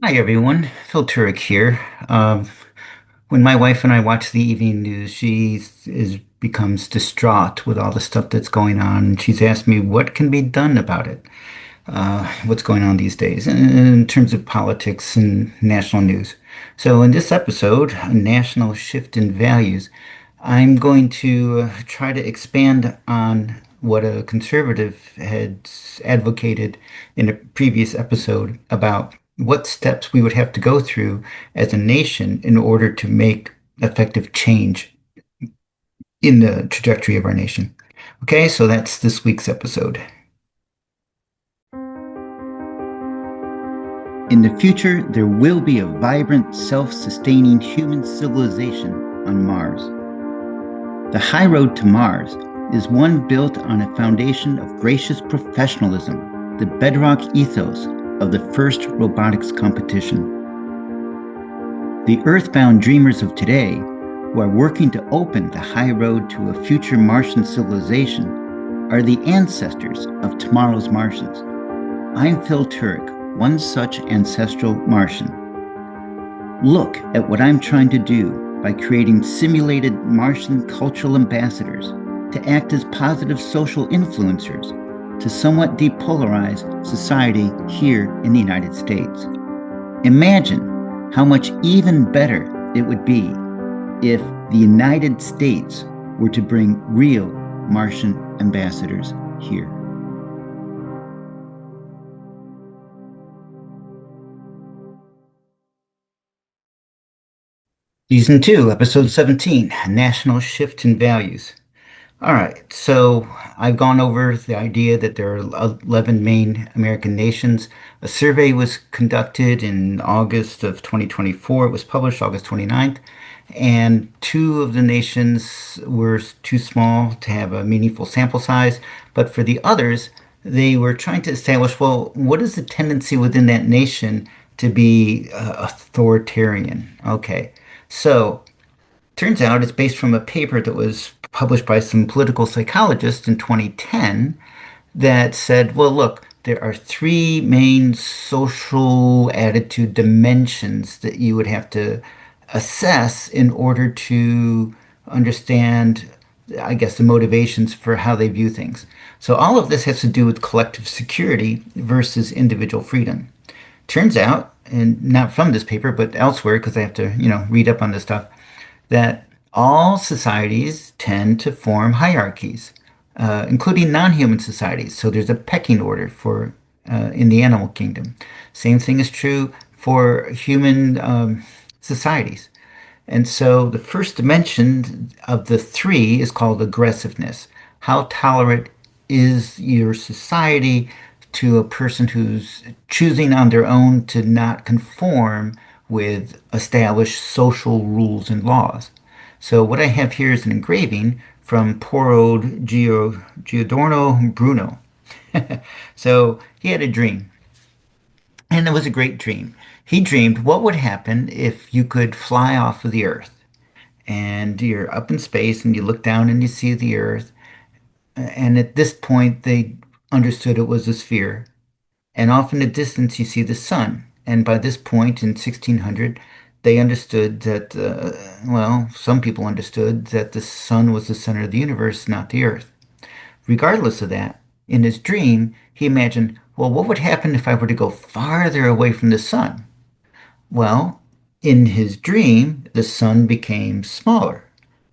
Hi everyone, Phil Turek here. When my wife and I watch the evening news, becomes distraught with all the stuff that's going on, and she's asked me what can be done about it. What's going on these days in terms of politics and national news. So in this episode, A National Shift in Values, I'm going to try to expand on what a conservative had advocated in a previous episode about what steps we would have to go through as a nation in order to make effective change in the trajectory of our nation. Okay, so that's this week's episode. In the future, there will be a vibrant, self-sustaining human civilization on Mars. The high road to Mars is one built on a foundation of gracious professionalism, the bedrock ethos of the first robotics competition. The earthbound dreamers of today, who are working to open the high road to a future Martian civilization, are the ancestors of tomorrow's Martians. I'm Phil Turek, one such ancestral Martian. Look at what I'm trying to do by creating simulated Martian cultural ambassadors to act as positive social influencers to somewhat depolarize society here in the United States. Imagine how much even better it would be if the United States were to bring real Martian ambassadors here. Season 2, Episode 17, National Shift in Values. All right, so I've gone over the idea that there are 11 main American nations. A survey was conducted in August of 2024. It was published August 29th, and two of the nations were too small to have a meaningful sample size. But for the others, they were trying to establish, well, what is the tendency within that nation to be authoritarian? Okay, so turns out it's based from a paper that was published by some political psychologists in 2010 that said, well, look, there are three main social attitude dimensions that you would have to assess in order to understand, I guess, the motivations for how they view things. So all of this has to do with collective security versus individual freedom. Turns out, and not from this paper, but elsewhere, because I have to, read up on this stuff, that all societies tend to form hierarchies, including non-human societies. So there's a pecking order for in the animal kingdom. Same thing is true for human societies. And so the first dimension of the three is called aggressiveness. How tolerant is your society to a person who's choosing on their own to not conform with established social rules and laws? So what I have here is an engraving from poor old Giordano Bruno. So he had a dream, and it was a great dream. He dreamed what would happen if you could fly off of the earth and you're up in space and you look down and you see the earth. And at this point, they understood it was a sphere. And off in the distance, you see the sun. And by this point in 1600, they understood that, well, some people understood that the sun was the center of the universe, not the earth. Regardless of that, in his dream, he imagined, well, what would happen if I were to go farther away from the sun? Well, in his dream, the sun became smaller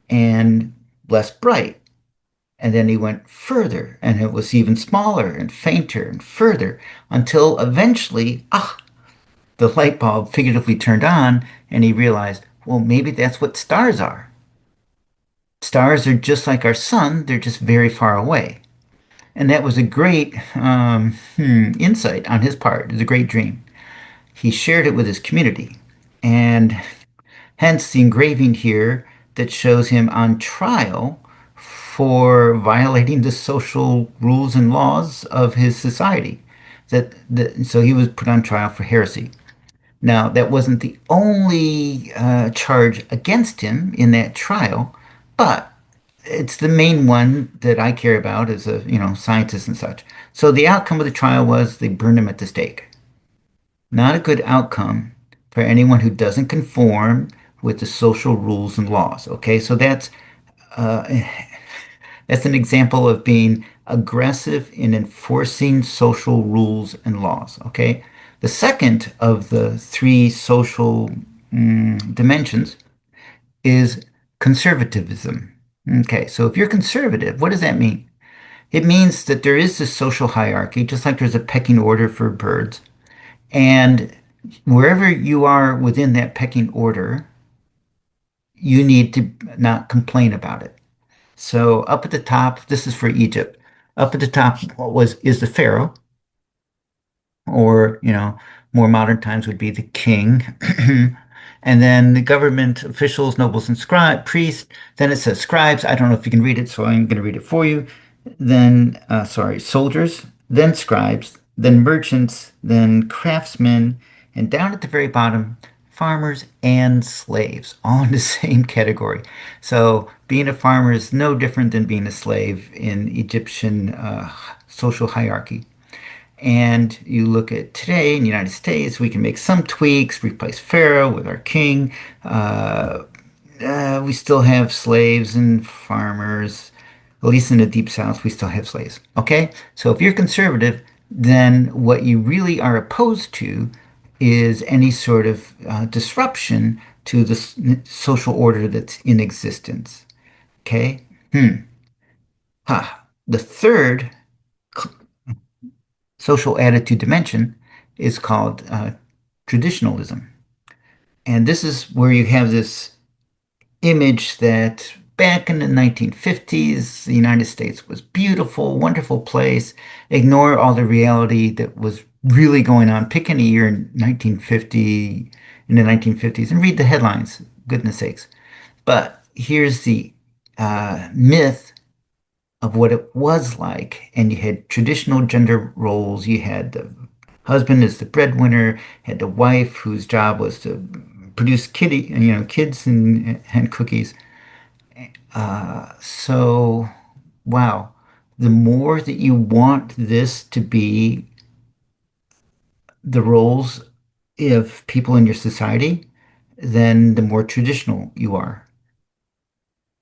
and less bright. And then he went further, and it was even smaller and fainter and further until eventually, the light bulb figuratively turned on, and he realized, well, maybe that's what stars are. Stars are just like our sun, they're just very far away. And that was a great insight on his part. It was a great dream. He shared it with his community. And hence the engraving here that shows him on trial for violating the social rules and laws of his society. So he was put on trial for heresy. Now, that wasn't the only charge against him in that trial, but it's the main one that I care about as a, scientist and such. So the outcome of the trial was they burned him at the stake. Not a good outcome for anyone who doesn't conform with the social rules and laws. Okay, so uh, that's an example of being aggressive in enforcing social rules and laws. Okay, the second of the three social dimensions is conservatism. Okay, so if you're conservative, what does that mean? It means that there is this social hierarchy, just like there's a pecking order for birds. And wherever you are within that pecking order, you need to not complain about it. So up at the top, this is for Egypt. Up at the top was is the pharaoh, or more modern times would be the king. And then the government officials, nobles, and scribe priests. Then it says scribes. I don't know if you can read it, so I'm going to read it for you. Then, sorry, soldiers, then scribes, then merchants, then craftsmen, and down at the very bottom, farmers and slaves, all in the same category. So being a farmer is no different than being a slave in Egyptian social hierarchy. And you look at today in the United States, we can make some tweaks, replace Pharaoh with our king. We still have slaves and farmers. At least in the deep south, we still have slaves. Okay? So if you're conservative, then what you really are opposed to is any sort of disruption to the social order that's in existence. Okay? The third social attitude dimension is called traditionalism. And this is where you have this image that back in the 1950s, the United States was beautiful, wonderful place. Ignore all the reality that was really going on. Pick any year in 1950, in the 1950s, and read the headlines, goodness sakes. But here's the myth of what it was like. And you had traditional gender roles. You had the husband as the breadwinner, had the wife whose job was to produce kids and cookies. So, wow, the more that you want this to be the roles of people in your society, then the more traditional you are.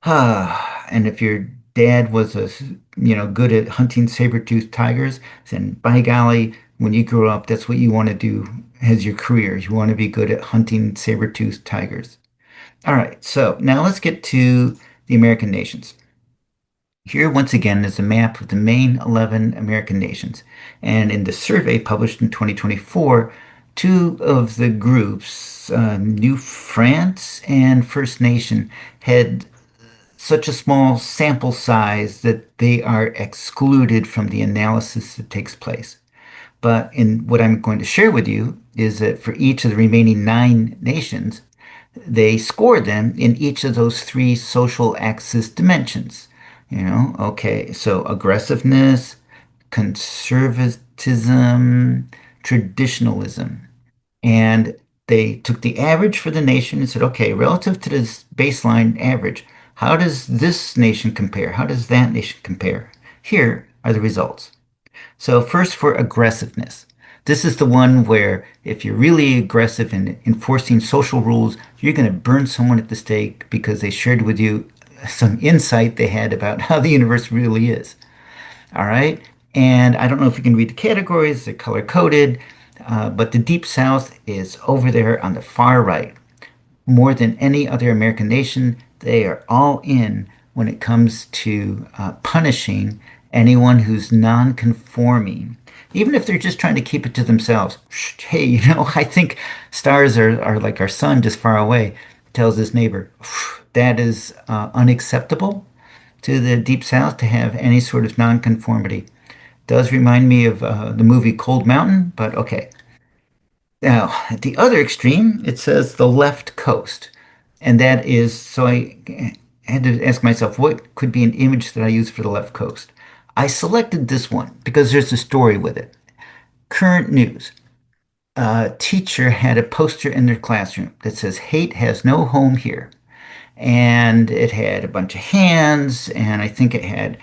And if your dad was good at hunting saber-toothed tigers, then by golly, when you grow up, that's what you want to do as your career. You want to be good at hunting saber-toothed tigers. All right, so now let's get to the American nations. Here, once again, is a map of the main 11 American nations. And in the survey published in 2024, two of the groups, New France and First Nation, had such a small sample size that they are excluded from the analysis that takes place. But in what I'm going to share with you is that for each of the remaining nine nations, they scored them in each of those three social axis dimensions. Okay, so aggressiveness, conservatism, traditionalism. And they took the average for the nation and said, okay, relative to this baseline average, how does this nation compare? How does that nation compare? Here are the results. So first for aggressiveness. This is the one where if you're really aggressive in enforcing social rules, you're going to burn someone at the stake because they shared with you some insight they had about how the universe really is. All right. And I don't know if you can read the categories, they're color coded, but the Deep South is over there on the far right. More than any other American nation, they are all in when it comes to punishing anyone who's non-conforming, even if they're just trying to keep it to themselves. Hey, I think stars are like our sun just far away, tells his neighbor. That is unacceptable to the Deep South to have any sort of nonconformity. Does remind me of the movie Cold Mountain, but okay. Now, at the other extreme, it says the left coast. And that is, so I had to ask myself, what could be an image that I use for the left coast? I selected this one because there's a story with it. Current news. A teacher had a poster in their classroom that says, hate has no home here. And it had a bunch of hands, and I think it had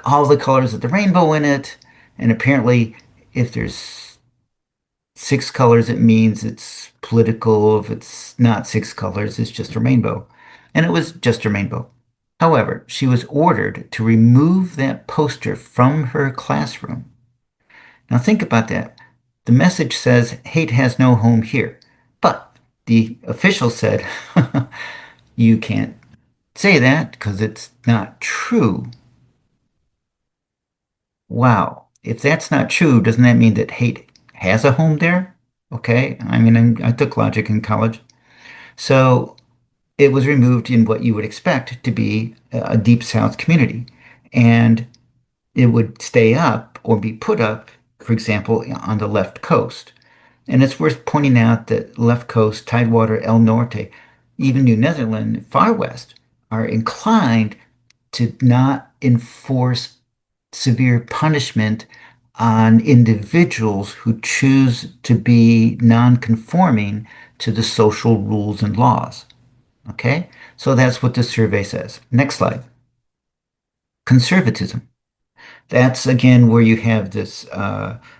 all the colors of the rainbow in it. And apparently, if there's six colors, it means it's political. If it's not six colors, it's just a rainbow. And it was just a rainbow. However, she was ordered to remove that poster from her classroom. Now think about that. The message says hate has no home here. But the official said, you can't say that because it's not true. Wow. If that's not true, doesn't that mean that hate has a home there? Okay. I mean, I took logic in college. So it was removed in what you would expect to be a Deep South community. And it would stay up or be put up, for example, on the left coast. And it's worth pointing out that left coast, Tidewater, El Norte, even New Netherland, far west, are inclined to not enforce severe punishment on individuals who choose to be non-conforming to the social rules and laws. Okay? So that's what the survey says. Next slide. Conservatism. That's again where you have this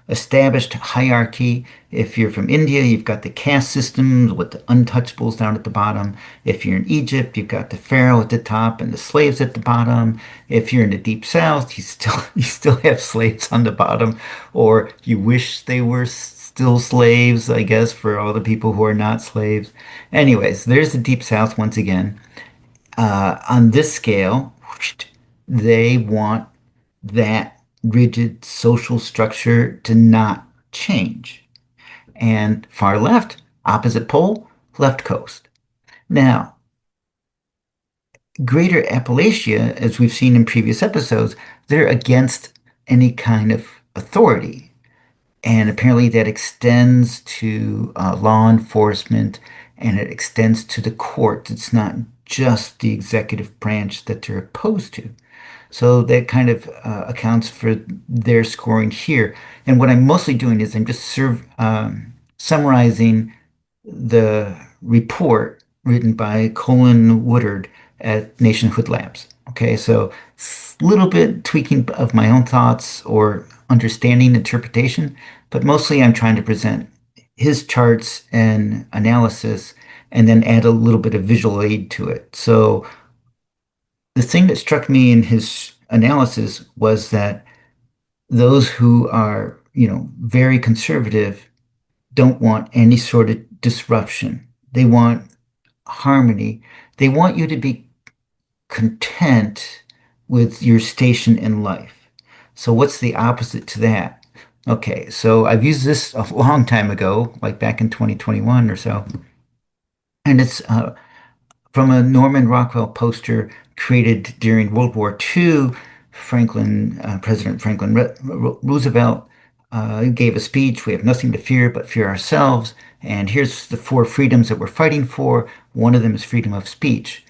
established hierarchy. If you're from India, you've got the caste systems with the untouchables down at the bottom. If you're in Egypt, you've got the pharaoh at the top and the slaves at the bottom. If you're in the deep south, you still have slaves on the bottom, or you wish they were still slaves, I guess, for all the people who are not slaves. Anyways, there's the deep south once again. On this scale, they want that rigid social structure to not change. And far left, opposite pole, left coast. Now, Greater Appalachia, as we've seen in previous episodes, they're against any kind of authority. And apparently that extends to law enforcement and it extends to the courts. It's not just the executive branch that they're opposed to. So that kind of accounts for their scoring here. And what I'm mostly doing is I'm just summarizing the report written by Colin Woodard at Nationhood Labs. Okay, so a little bit tweaking of my own thoughts or understanding interpretation, but mostly I'm trying to present his charts and analysis and then add a little bit of visual aid to it. So the thing that struck me in his analysis was that those who are, very conservative don't want any sort of disruption. They want harmony. They want you to be content with your station in life. So what's the opposite to that? Okay, so I've used this a long time ago, like back in 2021 or so, and it's from a Norman Rockwell poster created during World War II. President Franklin Roosevelt gave a speech. We have nothing to fear but fear ourselves. And here's the four freedoms that we're fighting for. One of them is freedom of speech.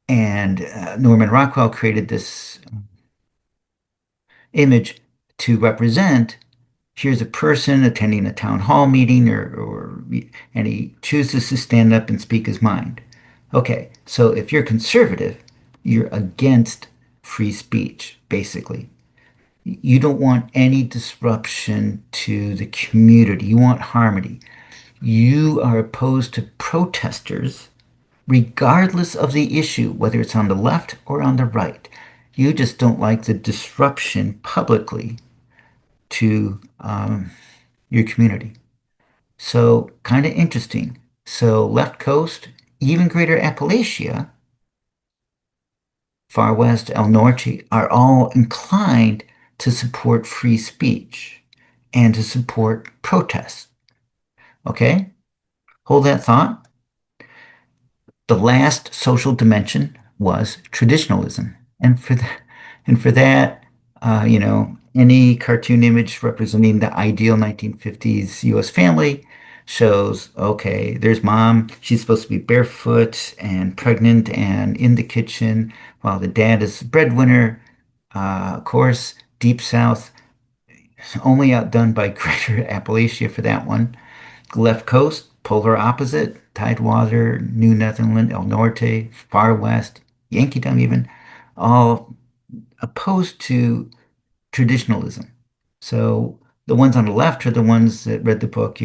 And Norman Rockwell created this image to represent here's a person attending a town hall meeting and he chooses to stand up and speak his mind. Okay, so if you're conservative, you're against free speech, basically. You don't want any disruption to the community. You want harmony. You are opposed to protesters, regardless of the issue, whether it's on the left or on the right. You just don't like the disruption publicly to your community. So, kind of interesting. So, left coast, even greater Appalachia, far west, El Norte, are all inclined to support free speech and to support protests. Okay? Hold that thought. The last social dimension was traditionalism. And for that, any cartoon image representing the ideal 1950s US family shows, okay, there's mom. She's supposed to be barefoot and pregnant and in the kitchen while the dad is the breadwinner. Of course, Deep South, only outdone by Greater Appalachia for that one. Left Coast, polar opposite, Tidewater, New Netherland, El Norte, Far West, Yankeedom even, all opposed to traditionalism. So the ones on the left are the ones that read the book,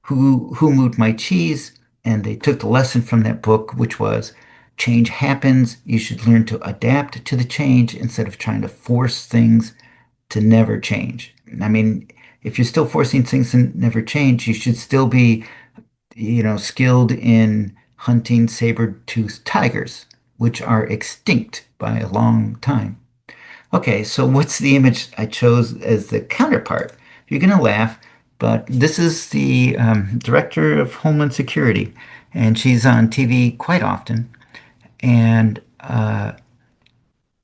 Who Moved My Cheese? And they took the lesson from that book, which was change happens. You should learn to adapt to the change instead of trying to force things to never change. I mean, if you're still forcing things to never change, you should still be, skilled in hunting saber-toothed tigers, which are extinct by a long time. Okay, so what's the image I chose as the counterpart? You're going to laugh, but this is the director of Homeland Security, and she's on TV quite often. And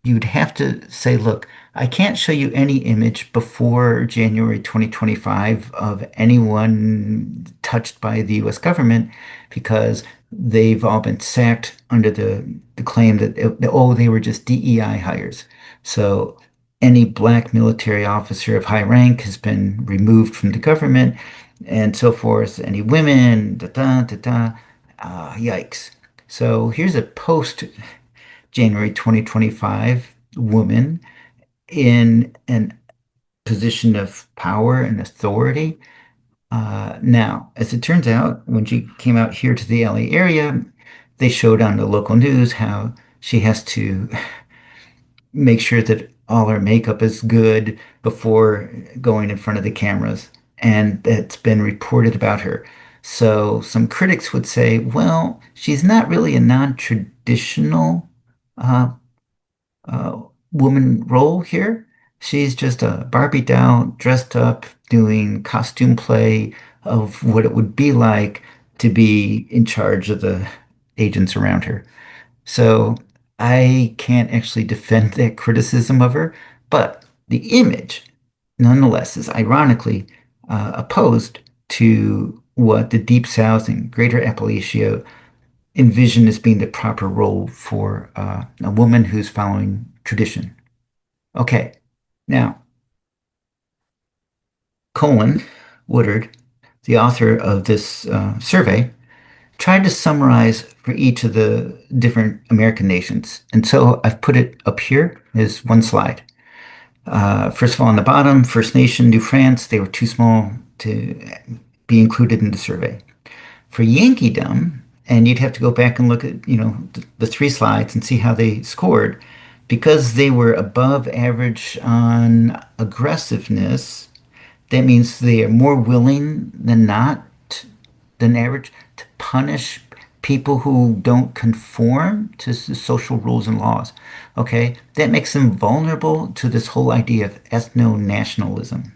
you'd have to say, look, I can't show you any image before January 2025 of anyone touched by the US government because they've all been sacked under the claim that, oh, they were just DEI hires. So any black military officer of high rank has been removed from the government and so forth. Any women, da da da da. Yikes. So here's a post January 2025 woman in a position of power and authority. Now, as it turns out, when she came out here to the LA area, they showed on the local news how she has to make sure that all her makeup is good before going in front of the cameras. And that's been reported about her. So some critics would say, well, she's not really a non-traditional uh, uh, woman role here. She's just a Barbie doll dressed up doing costume play of what it would be like to be in charge of the agents around her. So I can't actually defend that criticism of her, but the image, nonetheless, is ironically opposed to what the Deep South and Greater Appalachia envision as being the proper role for a woman who's following tradition. Okay, now, Colin Woodard, the author of this survey, tried to summarize for each of the different American nations. And so I've put it up here as one slide. First of all, on the bottom, First Nation, New France, they were too small to be included in the survey. For Yankeedom, and you'd have to go back and look at, the three slides and see how they scored, because they were above average on aggressiveness. That means they are more willing than not than average to punish people who don't conform to the social rules and laws. Okay, that makes them vulnerable to this whole idea of ethno-nationalism.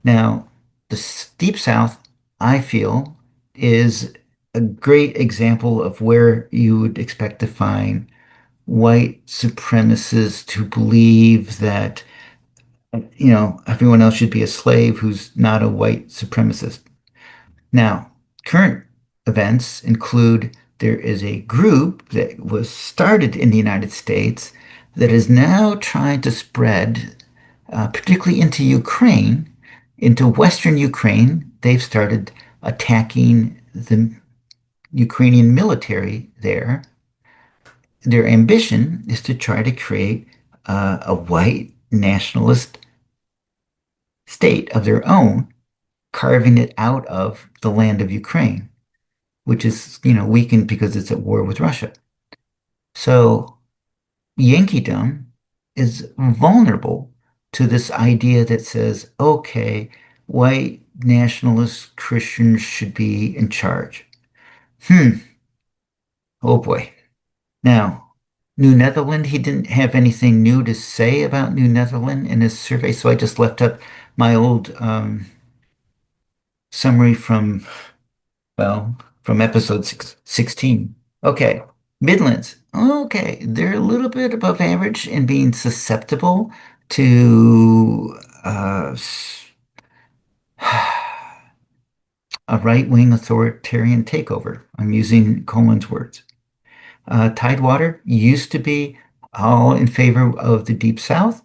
Now, the Deep South, I feel, is a great example of where you would expect to find white supremacists who believe that, everyone else should be a slave who's not a white supremacist. Now, current events include there is a group that was started in the United States that is now trying to spread, particularly into Ukraine, into Western Ukraine. They've started attacking the Ukrainian military there. Their ambition is to try to create a white nationalist state of their own, carving it out of the land of Ukraine, which is, weakened because it's at war with Russia. So Yankeedom is vulnerable to this idea that says, okay, white nationalist Christians should be in charge. Oh boy. Now, New Netherland, he didn't have anything new to say about New Netherland in his survey, so I just left up my old summary from, well, from episode 16. Okay, Midlands. Okay, they're a little bit above average in being susceptible to a right-wing authoritarian takeover. I'm using Coleman's words. Tidewater used to be all in favor of the Deep South,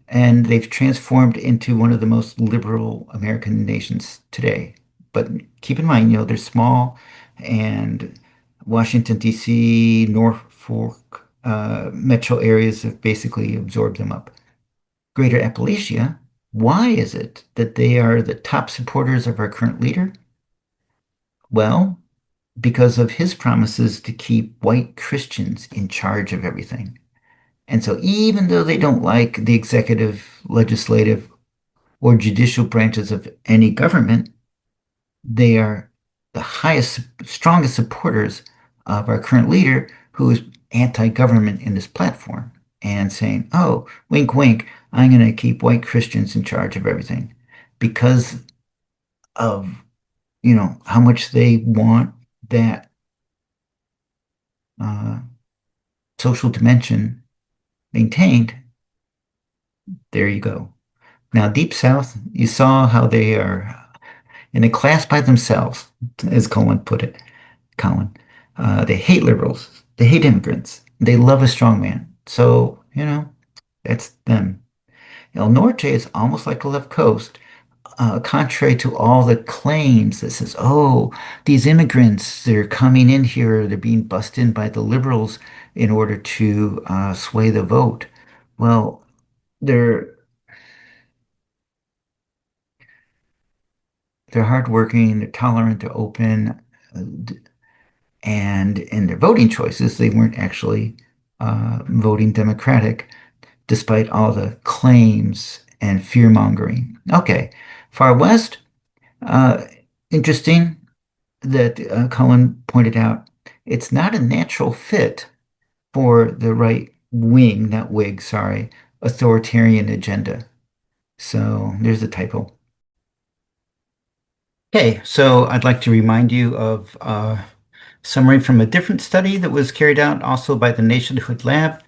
and they've transformed into one of the most liberal American nations today. But keep in mind, they're small, and Washington, D.C., Norfolk, metro areas have basically absorbed them up. Greater Appalachia, why is it that they are the top supporters of our current leader? Well, because of his promises to keep white Christians in charge of everything. And so even though they don't like the executive, legislative, or judicial branches of any government, they are the highest, strongest supporters of our current leader, who is anti-government in this platform and saying, oh, wink, wink, I'm going to keep white Christians in charge of everything because of, how much they want that uh, social dimension maintained. There you go. Now, Deep South, you saw how they are in a class by themselves, as Colin put it. Colin. They hate liberals. They hate immigrants. They love a strong man. So, that's them. El Norte is almost like the left coast, contrary to all the claims that says, oh, these immigrants, they're coming in here, they're being bussed in by the liberals in order to sway the vote. Well, they're they're hardworking, they're tolerant, they're open, uh, and in their voting choices, they weren't actually voting Democratic, despite all the claims and fear mongering. Okay, far west, uh, interesting that Cullen pointed out, it's not a natural fit for the right wing, not Whig, sorry, authoritarian agenda. So there's a typo. Okay, so I'd like to remind you of summary from a different study that was carried out also by the Nationhood Lab.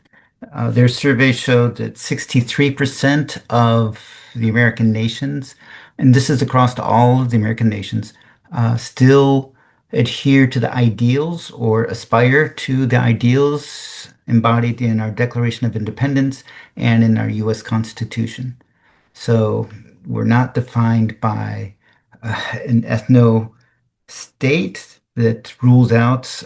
Their survey showed that 63% of the American nations, and this is across all of the American nations, still adhere to the ideals or aspire to the ideals embodied in our Declaration of Independence and in our U.S. Constitution. So we're not defined by an ethno state that rules out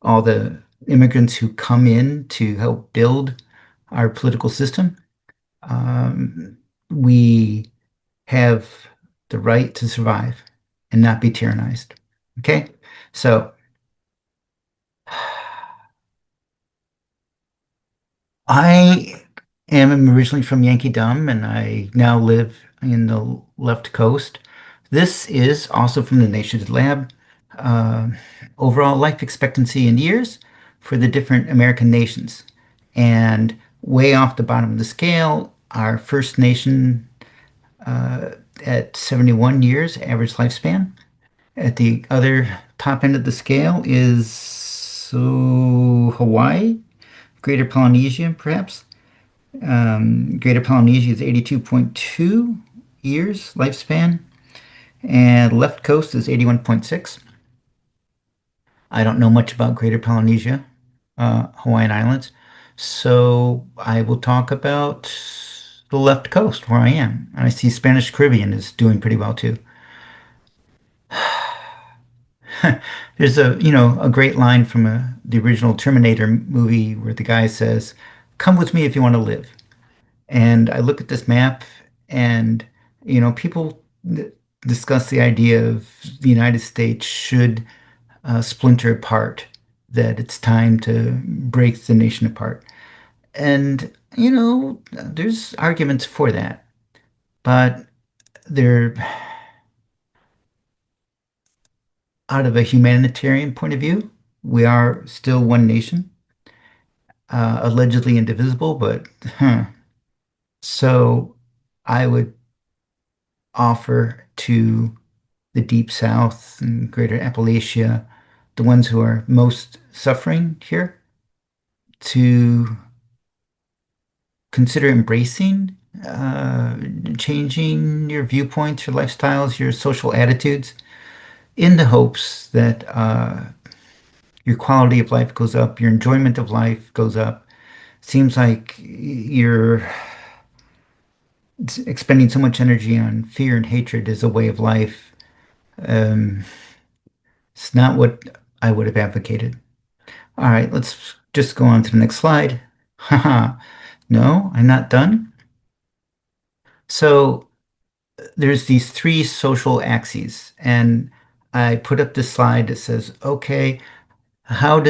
all the immigrants who come in to help build our political system. Um, we have the right to survive and not be tyrannized. Okay? So I am originally from Yankeedom and I now live in the left coast. This is also from the Nations Lab. Uh, Overall life expectancy in years for the different American nations. And way off the bottom of the scale, our First Nation at 71 years average lifespan. At the other top end of the scale is Hawaii, Greater Polynesia, perhaps. Greater Polynesia is 82.2 years lifespan, and left coast is 81.6. I don't know much about Greater Polynesia, Hawaiian Islands, so I will talk about the left coast where I am. And I see Spanish Caribbean is doing pretty well too. There's a great line from the original Terminator movie where the guy says, "Come with me if you want to live." And I look at this map and, people discuss the idea of the United States should splinter apart, that it's time to break the nation apart. And, there's arguments for that, but they're out of a humanitarian point of view. We are still one nation, allegedly indivisible, but so I would offer to the Deep South and Greater Appalachia, the ones who are most suffering here, to consider embracing, uh, changing your viewpoints, your lifestyles, your social attitudes, in the hopes that your quality of life goes up, your enjoyment of life goes up. Seems like you're expending so much energy on fear and hatred as a way of life. Um, it's not what I would have advocated. All right, let's just go on to the next slide. Haha. No, I'm not done. So there's these three social axes, and I put up this slide that says, okay, how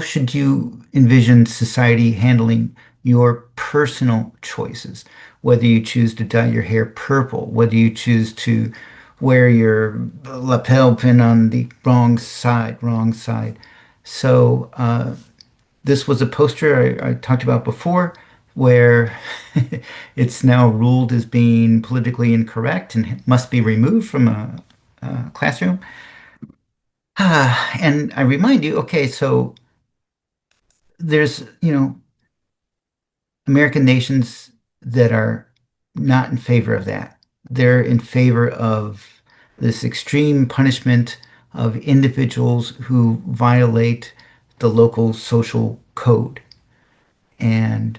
should you envision society handling your personal choices? Whether you choose to dye your hair purple, whether you choose to wear your lapel pin on the wrong side. So this was a poster I talked about before, where it's now ruled as being politically incorrect and must be removed from a classroom. And I remind you, okay, so there's, American nations that are not in favor of that. They're in favor of this extreme punishment of individuals who violate the local social code. And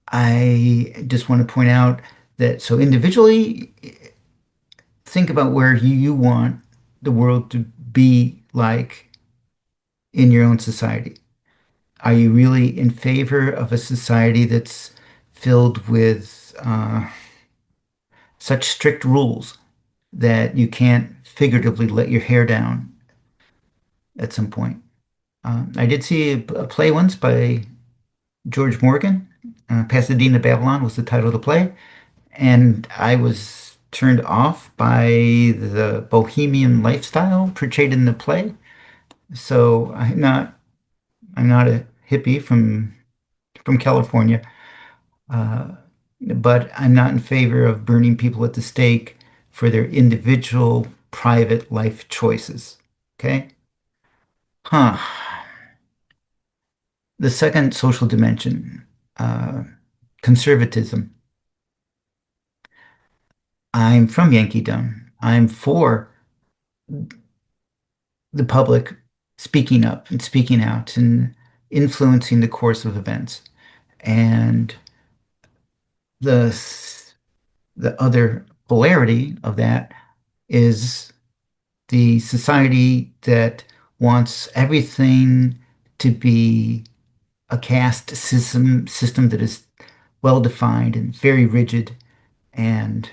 I just want to point out that so individually, think about where you want the world to be like in your own society. Are you really in favor of a society that's filled with such strict rules that you can't figuratively let your hair down at some point? I did see a play once by George Morgan. Pasadena, Babylon was the title of the play. And I was turned off by the bohemian lifestyle portrayed in the play. So I'm not a hippie from California. Uh, but I'm not in favor of burning people at the stake for their individual private life choices. Okay? Huh. The second social dimension, uh, conservatism. I'm from Yankeedom. I'm for the public speaking up and speaking out and influencing the course of events. And the the other polarity of that is the society that wants everything to be a caste system that is well defined and very rigid and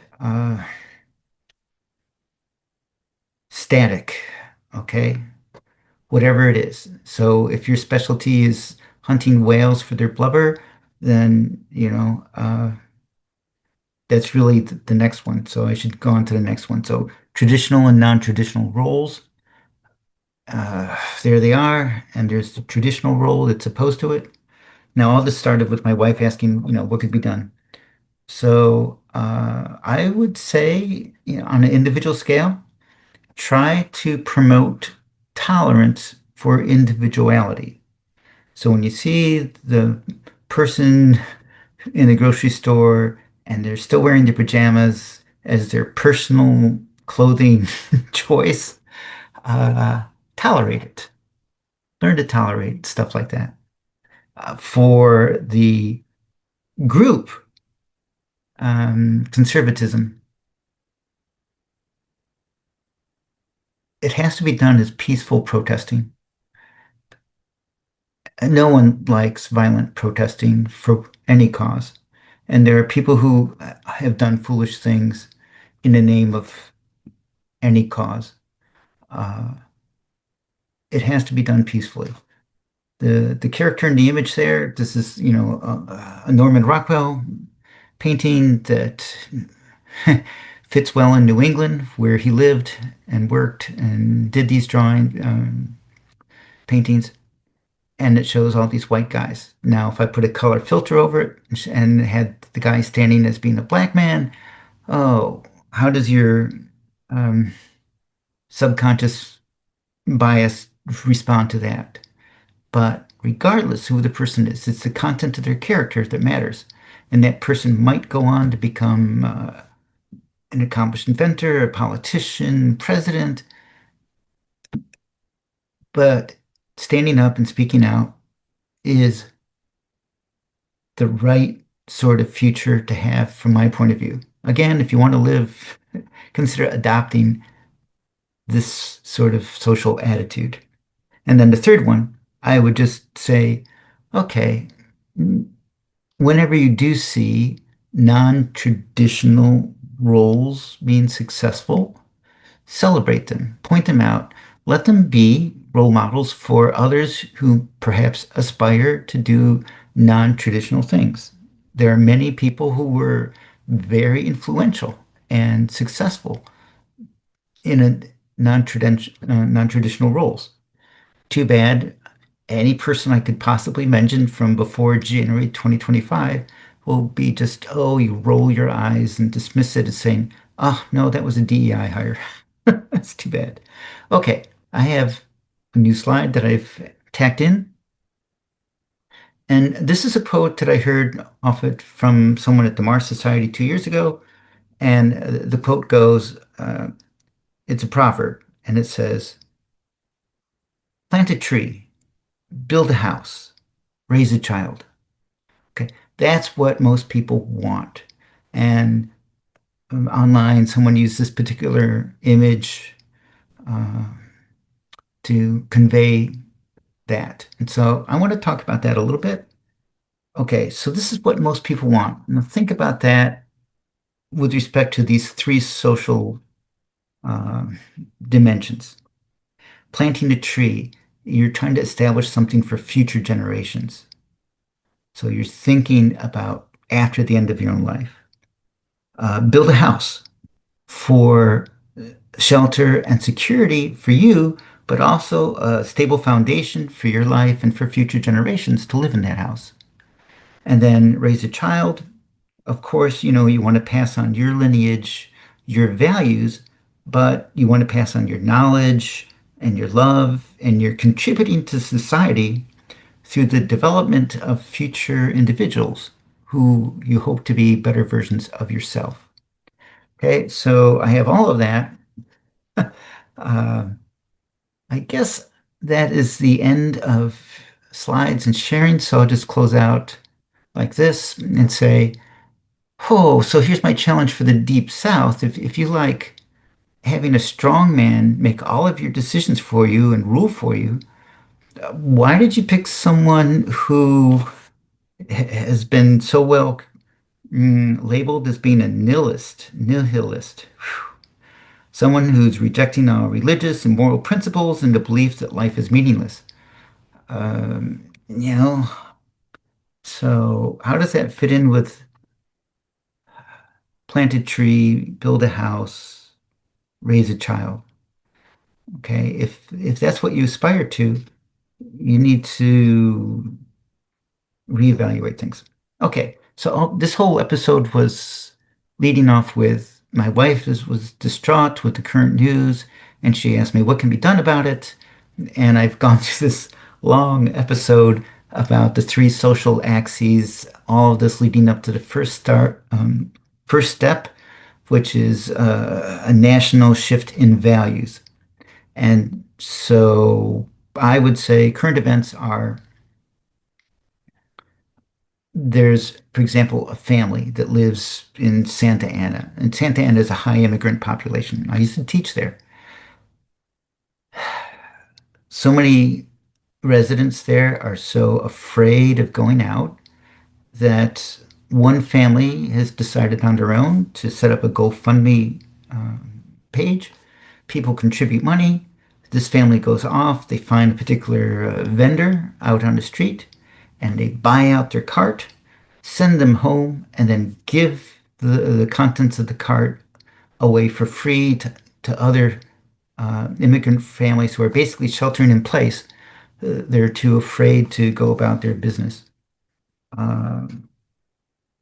static. Okay, whatever it is. So if your specialty is hunting whales for their blubber, then that's really the next one. So I should go on to the next one. So traditional and non-traditional roles. There they are, and there's the traditional role that's opposed to it. Now, all this started with my wife asking, what could be done. So I would say, on an individual scale, try to promote tolerance for individuality. So when you see the person in the grocery store and they're still wearing their pajamas as their personal clothing choice, uh, tolerate it. Learn to tolerate stuff like that. For the group, conservatism, it has to be done as peaceful protesting. No one likes violent protesting for any cause. And there are people who have done foolish things in the name of any cause. Uh, it has to be done peacefully. The character in the image there, this is, a Norman Rockwell painting that fits well in New England, where he lived and worked and did these drawing paintings. And it shows all these white guys. Now, if I put a color filter over it and had the guy standing as being a black man, oh, how does your um, subconscious bias respond to that? But regardless who the person is, it's the content of their character that matters. And that person might go on to become an accomplished inventor, a politician, president, but standing up and speaking out is the right sort of future to have from my point of view. Again, if you want to live, consider adopting this sort of social attitude. And then the third one, I would just say, okay, whenever you do see non-traditional roles being successful, Celebrate them, point them out, let them be role models for others who perhaps aspire to do non-traditional things. There are many people who were very influential and successful in a non-traditional roles. Too bad any person I could possibly mention from before January 2025 will be just, oh, you roll your eyes and dismiss it as saying, oh, no, that was a DEI hire. That's too bad. Okay, I have a new slide that I've tacked in. And this is a quote that I heard off it from someone at the Mars Society 2 years ago. And the quote goes, it's a proverb, and it says, plant a tree, build a house, raise a child. Okay, that's what most people want. And online, someone used this particular image uh, to convey that. And so I want to talk about that a little bit. Okay, so this is what most people want. Now think about that with respect to these three social uh, dimensions. Planting a tree, you're trying to establish something for future generations. So you're thinking about after the end of your own life. Build a house for shelter and security for you, but also a stable foundation for your life and for future generations to live in that house. And then raise a child. Of course, you want to pass on your lineage, your values, but you want to pass on your knowledge and your love, and you're contributing to society through the development of future individuals who you hope to be better versions of yourself. Okay, so I have all of that. Uh, I guess that is the end of slides and sharing. So I'll just close out like this and say, oh, so here's my challenge for the Deep South. If you like having a strong man make all of your decisions for you and rule for you, why did you pick someone who has been so well labeled as being a nihilist? Someone who's rejecting all religious and moral principles and the belief that life is meaningless. You know, so how does that fit in with plant a tree, build a house, raise a child? Okay, if that's what you aspire to, you need to reevaluate things. Okay, so this whole episode was leading off with my wife was distraught with the current news, and she asked me what can be done about it. And I've gone through this long episode about the three social axes, all of this leading up to the first step, which is a national shift in values. And so I would say current events are there's, for example, a family that lives in Santa Ana, and Santa Ana is a high immigrant population. I used to teach there. So many residents there are so afraid of going out that one family has decided on their own to set up a GoFundMe page. People contribute money. This family goes off. They find a particular vendor out on the street and they buy out their cart, send them home, and then give the contents of the cart away for free to other immigrant families who are basically sheltering in place. They're too afraid to go about their business.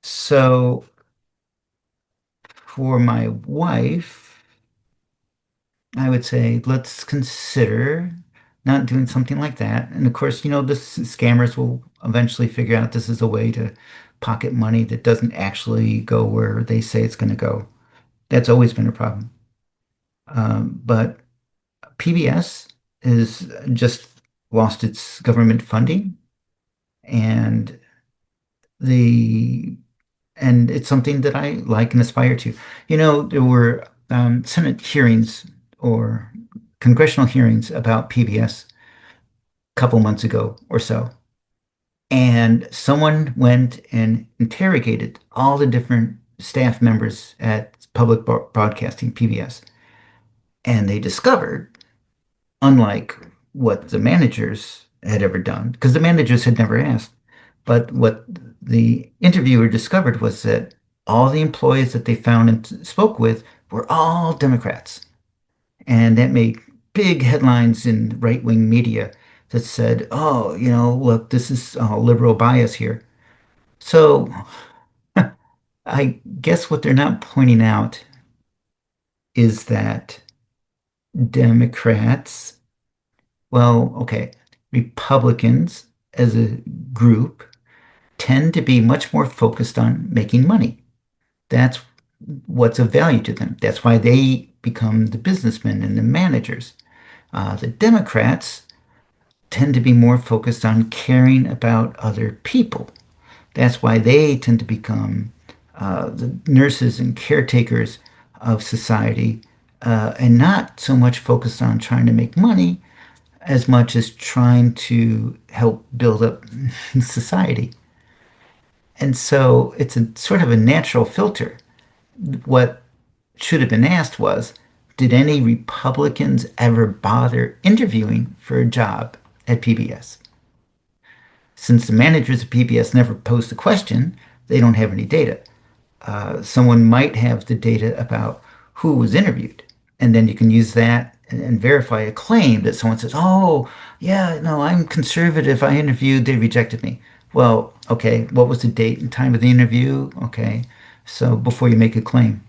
So for my wife, I would say let's consider not doing something like that. And of course, the scammers will eventually figure out this is a way to pocket money that doesn't actually go where they say it's going to go. That's always been a problem. But PBS is just lost its government funding, and the and it's something that I like and aspire to. There were Senate hearings or congressional hearings about PBS a couple months ago or so. And someone went and interrogated all the different staff members at public broadcasting, PBS. And they discovered, unlike what the managers had ever done, because the managers had never asked, but what the interviewer discovered was that all the employees that they found and spoke with were all Democrats. And that made big headlines in right-wing media that said, oh, look, this is liberal bias here. So I guess what they're not pointing out is that Democrats, well, okay, Republicans as a group tend to be much more focused on making money. That's what's of value to them. That's why they become the businessmen and the managers. The Democrats tend to be more focused on caring about other people. That's why they tend to become the nurses and caretakers of society, and not so much focused on trying to make money as much as trying to help build up society. And so it's a sort of a natural filter. What should have been asked was, did any Republicans ever bother interviewing for a job at PBS? Since the managers of PBS never posed the question, they don't have any data. Someone might have the data about who was interviewed. And then you can use that and verify a claim that someone says, oh, yeah, no, I'm conservative. I interviewed, they rejected me. Well, okay, what was the date and time of the interview? Okay, so before you make a claim.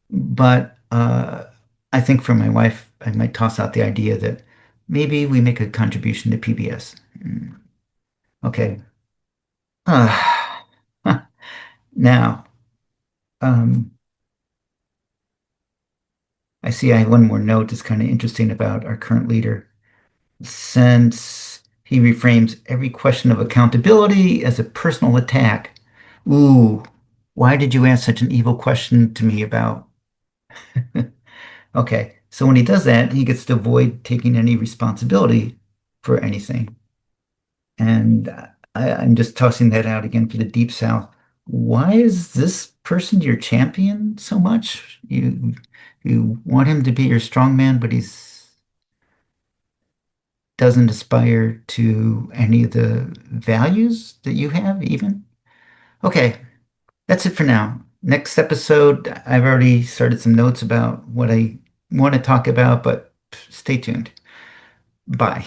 But I think for my wife, I might toss out the idea that maybe we make a contribution to PBS. Okay. Uh, now, um, I see I have one more note that's kind of interesting about our current leader. Since he reframes every question of accountability as a personal attack. Ooh, why did you ask such an evil question to me about? Okay, so when he does that, he gets to avoid taking any responsibility for anything. And I'm just tossing that out again for the Deep South. Why is this person your champion so much? You want him to be your strongman, but he's doesn't aspire to any of the values that you have, even. Okay, that's it for now. Next episode, I've already started some notes about what I want to talk about, but stay tuned. Bye.